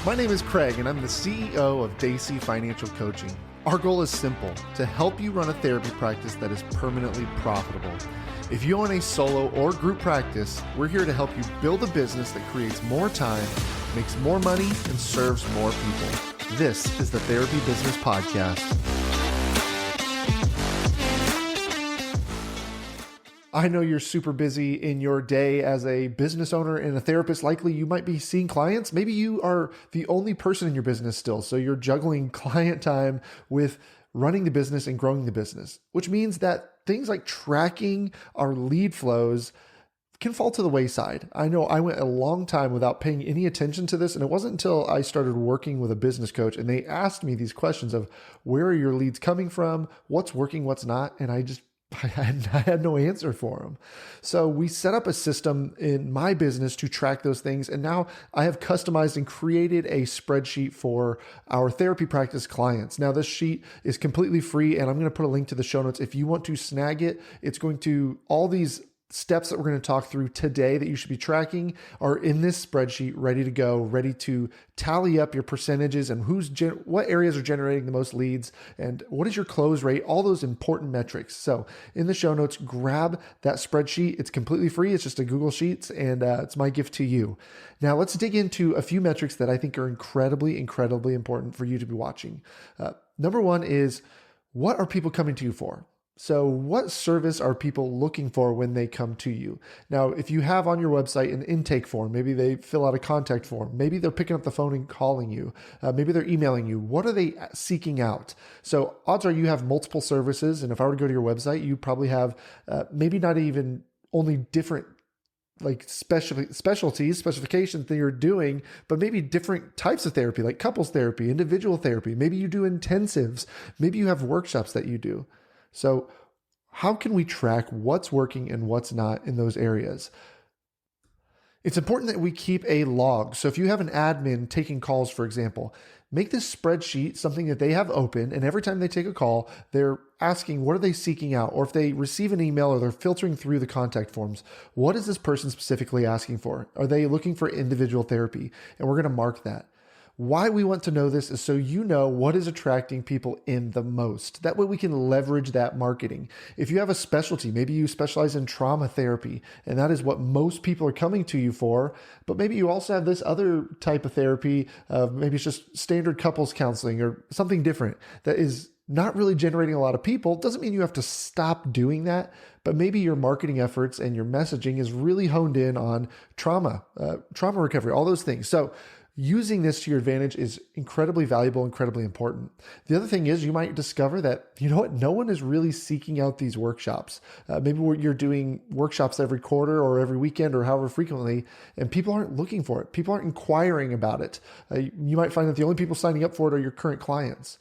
My name is Craig, and I'm the CEO of Daisy Financial Coaching. Our goal is simple: to help you run a therapy practice that is permanently profitable. If you own a solo or group practice, we're here to help you build a business that creates more time, makes more money, and serves more people. This is the Therapy Business Podcast. I know you're super busy in your day as a business owner and a therapist. Likely you might be seeing clients. Maybe you are the only person in your business still. So you're juggling client time with running the business and growing the business, which means that things like tracking our lead flows can fall to the wayside. I know I went a long time without paying any attention to this. And it wasn't until I started working with a business coach and they asked me these questions of where are your leads coming from? What's working, what's not? And I had no answer for them. So we set up a system in my business to track those things. And now I have customized and created a spreadsheet for our therapy practice clients. Now this sheet is completely free and I'm going to put a link to the show notes. If you want to snag it, it's going to, all these steps that we're going to talk through today that you should be tracking are in this spreadsheet, ready to go, ready to tally up your percentages and what areas are generating the most leads and what is your close rate, all those important metrics. So in the show notes, grab that spreadsheet. It's completely free. It's just a Google Sheets and it's my gift to you. Now let's dig into a few metrics that I think are incredibly important for you to be watching. Number one is, what are people coming to you for? So what service are people looking for when they come to you? Now, if you have on your website an intake form, maybe they fill out a contact form, maybe they're picking up the phone and calling you, maybe they're emailing you. What are they seeking out? So odds are you have multiple services. And if I were to go to your website, you probably have maybe not even only different like specifications that you're doing, but maybe different types of therapy, like couples therapy, individual therapy. Maybe you do intensives. Maybe you have workshops that you do. So how can we track what's working and what's not in those areas? It's important that we keep a log. So if you have an admin taking calls, for example, make this spreadsheet something that they have open. And every time they take a call, they're asking, what are they seeking out? Or if they receive an email or they're filtering through the contact forms, what is this person specifically asking for? Are they looking for individual therapy? And we're going to mark that. Why we want to know this is so you know what is attracting people in the most. That way we can leverage that marketing. If you have a specialty, maybe you specialize in trauma therapy, and that is what most people are coming to you for, but maybe you also have this other type of therapy, maybe it's just standard couples counseling or something different that is not really generating a lot of people. Doesn't mean you have to stop doing that, but maybe your marketing efforts and your messaging is really honed in on trauma recovery, all those things. So using this to your advantage is incredibly valuable, incredibly important. The other thing is you might discover that, you know what, no one is really seeking out these workshops. Maybe you're doing workshops every quarter or every weekend or however frequently, and people aren't looking for it. People aren't inquiring about it. You might find that the only people signing up for it are your current clients.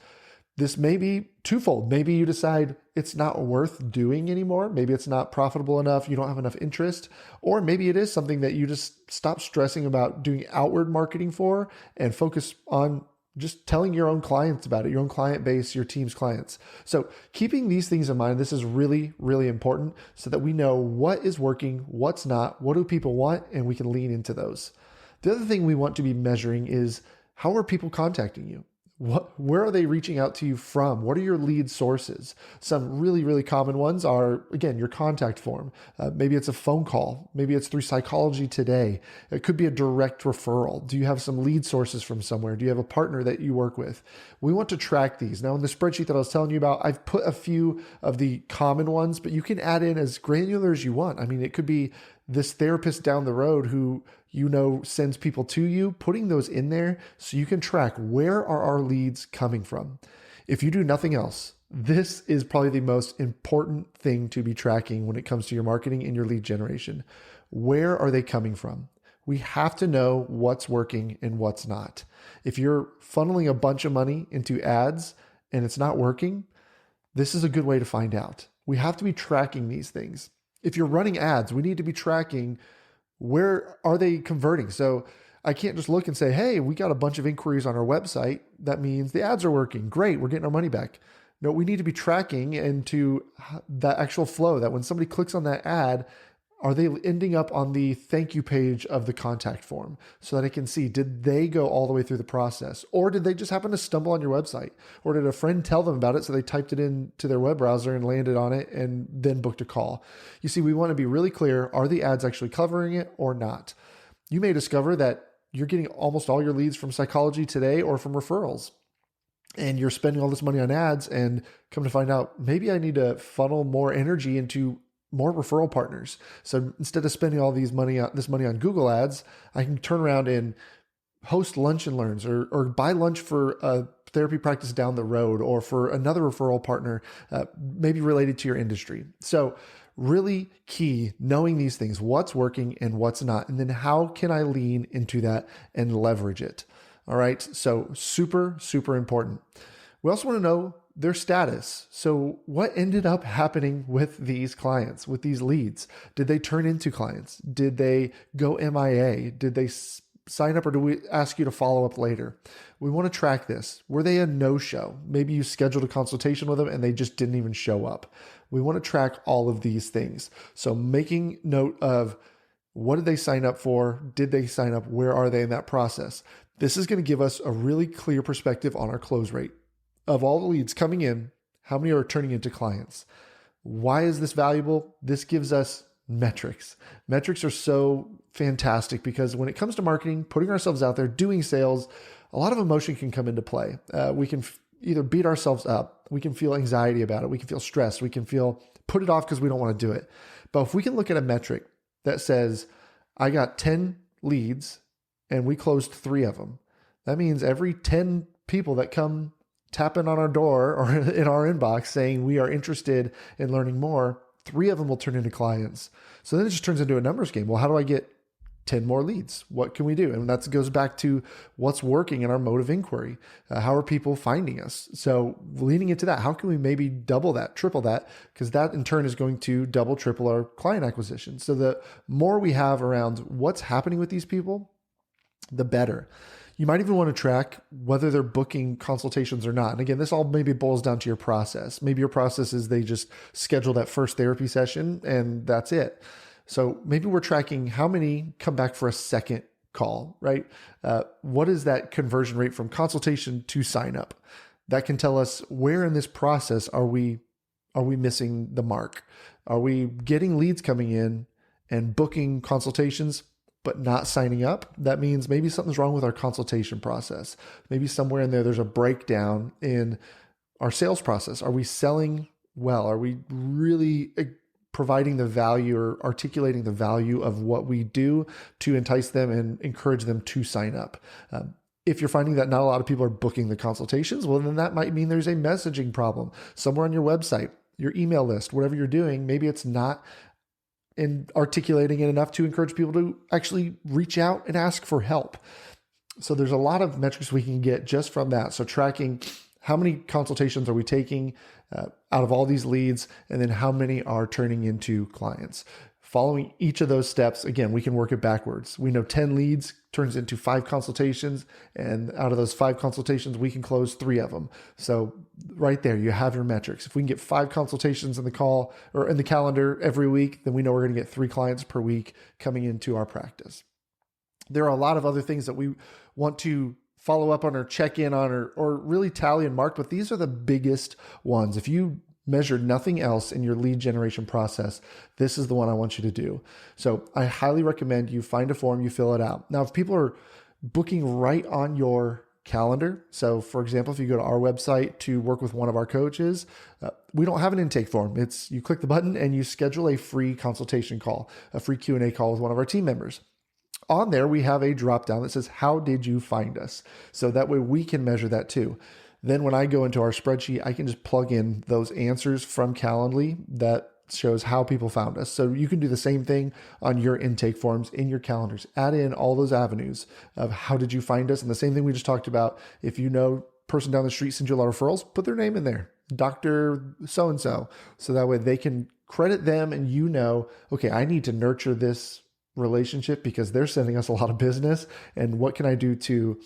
This may be twofold. Maybe you decide it's not worth doing anymore. Maybe it's not profitable enough. You don't have enough interest. Or maybe it is something that you just stop stressing about doing outward marketing for and focus on just telling your own clients about it, your own client base, your team's clients. So keeping these things in mind, this is really important so that we know what is working, what's not, what do people want, and we can lean into those. The other thing we want to be measuring is, how are people contacting you? Where are they reaching out to you from? What are your lead sources? Some really common ones are, again, your contact form. Maybe it's a phone call. Maybe it's through Psychology Today. It could be a direct referral. Do you have some lead sources from somewhere? Do you have a partner that you work with? We want to track these. Now in the spreadsheet that I was telling you about, I've put a few of the common ones, but you can add in as granular as you want. I mean, it could be this therapist down the road who sends people to you, putting those in there so you can track where are our leads coming from. If you do nothing else, this is probably the most important thing to be tracking when it comes to your marketing and your lead generation. Where are they coming from? We have to know what's working and what's not. If you're funneling a bunch of money into ads and it's not working, this is a good way to find out. We have to be tracking these things. If you're running ads, we need to be tracking where are they converting. So I can't just look and say, hey, we got a bunch of inquiries on our website. That means the ads are working. Great, we're getting our money back. No, we need to be tracking into that actual flow, that when somebody clicks on that ad, Are they ending up on the thank you page of the contact form so that I can see, did they go all the way through the process? Or did they just happen to stumble on your website? Or did a friend tell them about it so they typed it into their web browser and landed on it and then booked a call? You see, we want to be really clear, are the ads actually covering it or not? You may discover that you're getting almost all your leads from Psychology Today or from referrals, and you're spending all this money on ads, and come to find out, maybe I need to funnel more energy into more referral partners. So instead of spending all this money on Google ads, I can turn around and host lunch and learns, or buy lunch for a therapy practice down the road, or for another referral partner, maybe related to your industry. So really key, knowing these things, what's working and what's not, and then how can I lean into that and leverage it? All right. So super, super important. We also want to know their status. So what ended up happening with these clients, with these leads? Did they turn into clients? Did they go MIA? Did they sign up, or do we ask you to follow up later? We want to track this. Were they a no-show? Maybe you scheduled a consultation with them and they just didn't even show up. We want to track all of these things. So making note of, what did they sign up for? Did they sign up? Where are they in that process? This is going to give us a really clear perspective on our close rate. Of all the leads coming in, how many are turning into clients? Why is this valuable? This gives us metrics. Metrics are so fantastic because when it comes to marketing, putting ourselves out there, doing sales, a lot of emotion can come into play. We can either beat ourselves up, we can feel anxiety about it, we can feel stressed, we can feel put it off because we don't want to do it. But if we can look at a metric that says, I got 10 leads and we closed 3 of them, that means every 10 people that come tapping on our door or in our inbox saying we are interested in learning more, 3 of them will turn into clients. So then it just turns into a numbers game. Well, how do I get 10 more leads? What can we do? And that goes back to what's working in our mode of inquiry. How are people finding us? So leaning into that, how can we maybe double that, triple that? Because that in turn is going to double, triple our client acquisition. So the more we have around what's happening with these people, the better. You might even want to track whether they're booking consultations or not. And again, this all maybe boils down to your process. Maybe your process is they just schedule that first therapy session and that's it. So maybe we're tracking how many come back for a second call, right? What is that conversion rate from consultation to sign up? That can tell us where in this process are we missing the mark? Are we getting leads coming in and booking consultations but not signing up? That means maybe something's wrong with our consultation process. Maybe somewhere in there's a breakdown in our sales process. Are we selling well? Are we really providing the value or articulating the value of what we do to entice them and encourage them to sign up? If you're finding that not a lot of people are booking the consultations, well, then that might mean there's a messaging problem somewhere on your website, your email list, whatever you're doing. Maybe it's not in articulating it enough to encourage people to actually reach out and ask for help. So there's a lot of metrics we can get just from that. So tracking how many consultations are we taking out of all these leads, and then how many are turning into clients. Following each of those steps, again, we can work it backwards. We know 10 leads turns into 5 consultations, and out of those 5 consultations, we can close 3 of them. So right there, you have your metrics. If we can get 5 consultations in the call or in the calendar every week, then we know we're going to get 3 clients per week coming into our practice. There are a lot of other things that we want to follow up on or check in on or really tally and mark, but these are the biggest ones. If you measure nothing else in your lead generation process, this is the one I want you to do. So I highly recommend you find a form, you fill it out. Now, if people are booking right on your calendar, so for example, if you go to our website to work with one of our coaches, we don't have an intake form. It's you click the button and you schedule a free consultation call, a free Q&A call with one of our team members. On there, we have a drop down that says, how did you find us? So that way we can measure that too. Then when I go into our spreadsheet, I can just plug in those answers from Calendly that shows how people found us. So you can do the same thing on your intake forms in your calendars. Add in all those avenues of how did you find us? And the same thing we just talked about. If you know person down the street sends you a lot of referrals, put their name in there, Dr. So-and-so. So that way they can credit them and you know, okay, I need to nurture this relationship because they're sending us a lot of business. And what can I do to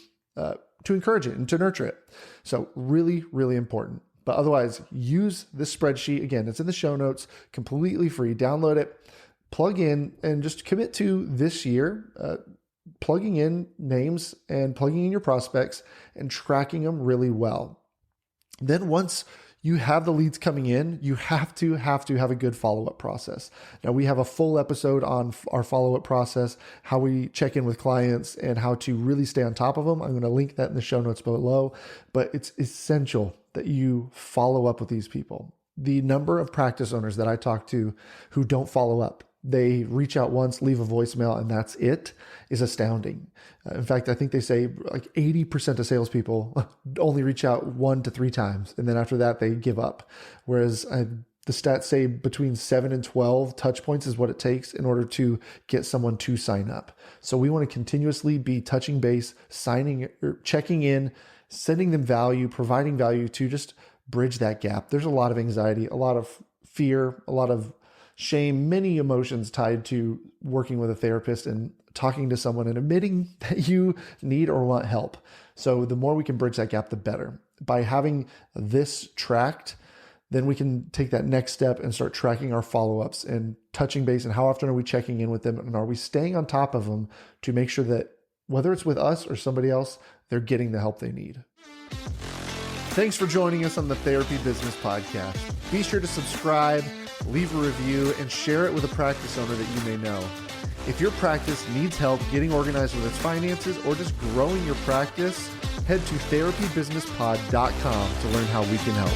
encourage it and to nurture it? So really, really important. But otherwise, use this spreadsheet. Again, it's in the show notes, completely free. Download it, plug in and just commit to this year, plugging in names and plugging in your prospects and tracking them really well. Then once you have the leads coming in, you have to have a good follow-up process. Now, we have a full episode on our follow-up process, how we check in with clients and how to really stay on top of them. I'm going to link that in the show notes below, but it's essential that you follow up with these people. The number of practice owners that I talk to who don't follow up, they reach out once, leave a voicemail, and that's it, is astounding. In fact, I think they say like 80% of salespeople only reach out 1 to 3 times. And then after that, they give up. Whereas the stats say between 7 and 12 touch points is what it takes in order to get someone to sign up. So we want to continuously be touching base, checking in, sending them value, providing value to just bridge that gap. There's a lot of anxiety, a lot of fear, a lot of shame, many emotions tied to working with a therapist and talking to someone and admitting that you need or want help. So the more we can bridge that gap, the better. By having this tracked, then we can take that next step and start tracking our follow-ups and touching base and how often are we checking in with them and are we staying on top of them to make sure that whether it's with us or somebody else, they're getting the help they need. Thanks for joining us on the Therapy Business Podcast. Be sure to subscribe, leave a review, and share it with a practice owner that you may know. If your practice needs help getting organized with its finances or just growing your practice, head to therapybusinesspod.com to learn how we can help.